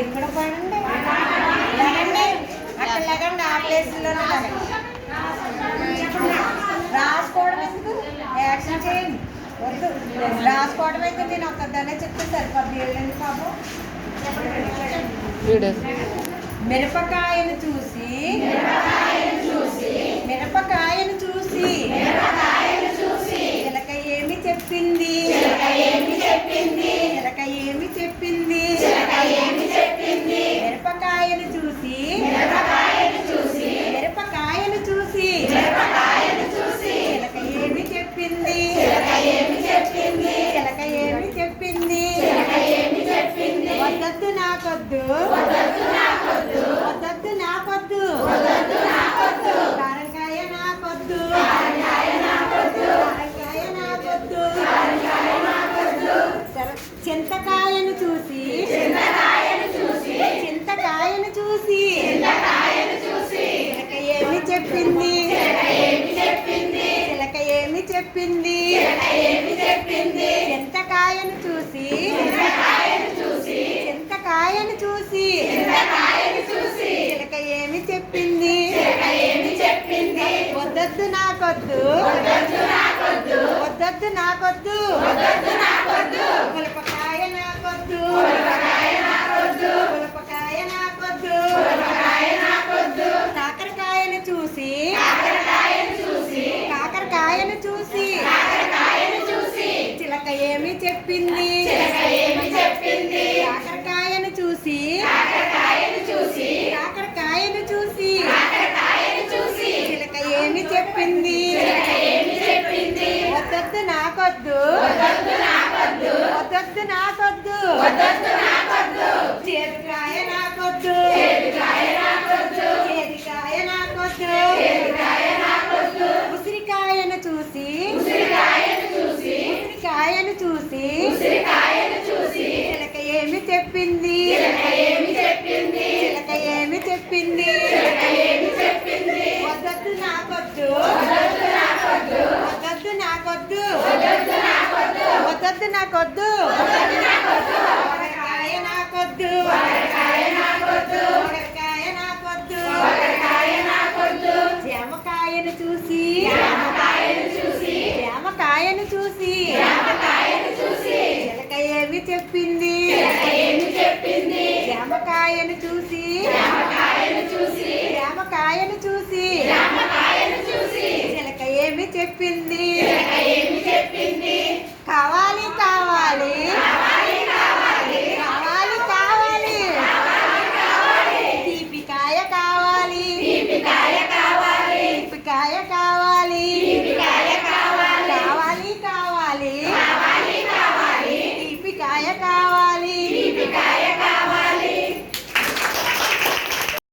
మీరు కూడా పడండి, లేకండి అక్కడ లేకండి, ఆ ప్లేస్లోనే రాసుకోవడం ఎందుకు, యాక్షన్ చేయండి. వద్దు రాసుకోవడం అయితే నేను ఒక్కదాన్నే చెప్తే సరిపోద్ది. వెళ్ళండి పాపం. మిరపకాయను చూసి మిరపకాయను చూసి చిలక ఏమి చెప్పింది, చిలక ఏమి చెప్పింది, మిరపకాయను చూసి మిరపకాయను చూసి చిలక ఏమి చెప్పింది, చిలక ఏమి చెప్పింది, వద్దొద్దు నాకొద్దు, వద్దొద్దు నాకొద్దు, కారంకాయ నాకొద్దు, కారంకాయ నాకొద్దు, చింతకాయను చూసి చింతకాయను చూసి చిలక ఏమి చెప్పింది, చిలక ఏమి చెప్పింది, చింతకాయను చూసి చింతకాయను చూసి చిలక ఏమి చెప్పింది, వద్దొద్దు నాకొద్దు, వద్దొద్దు నాకొద్దు, పులపకాయ నాకొద్దు, పులపకాయ నాకొద్దు, కాకరకాయను చూసి కాకరకాయను చూసి చిలక ఏమి చెప్పింది, కాకరకాయను చూసి కాకరకాయను చూసి చిలక ఏమి చెప్పింది, వద్దొద్దు నాకొద్దు, వద్దొద్దు నాకొద్దు, చేదుకాయ నాకొద్దు, చేదికాయ నాకొద్దు, ఉసిరికాయను చూసి ఉసిరికాయను చూసి చిలక ఏమి చెప్పింది, చిలక ఏమి చెప్పింది, వద్దొద్దు నాకొద్దు, వద్దొద్దు నాకొద్దు, వద్దొద్దు నాకొద్దు, కాకరకాయ నాకొద్దు, కాకరకాయ నాకొద్దు, జామకాయను చూసి జామకాయను చూసి చిలక ఏమి చెప్పింది, జామకాయను చూసి జామకాయను చూసి చిలక ఏమి చెప్పింది, కావాలి కావాలి కావాలి కావాలి తీపికాయ కావాలి తీపికాయ కావాలి కావాలి కావాలి తీపికాయ కావాలి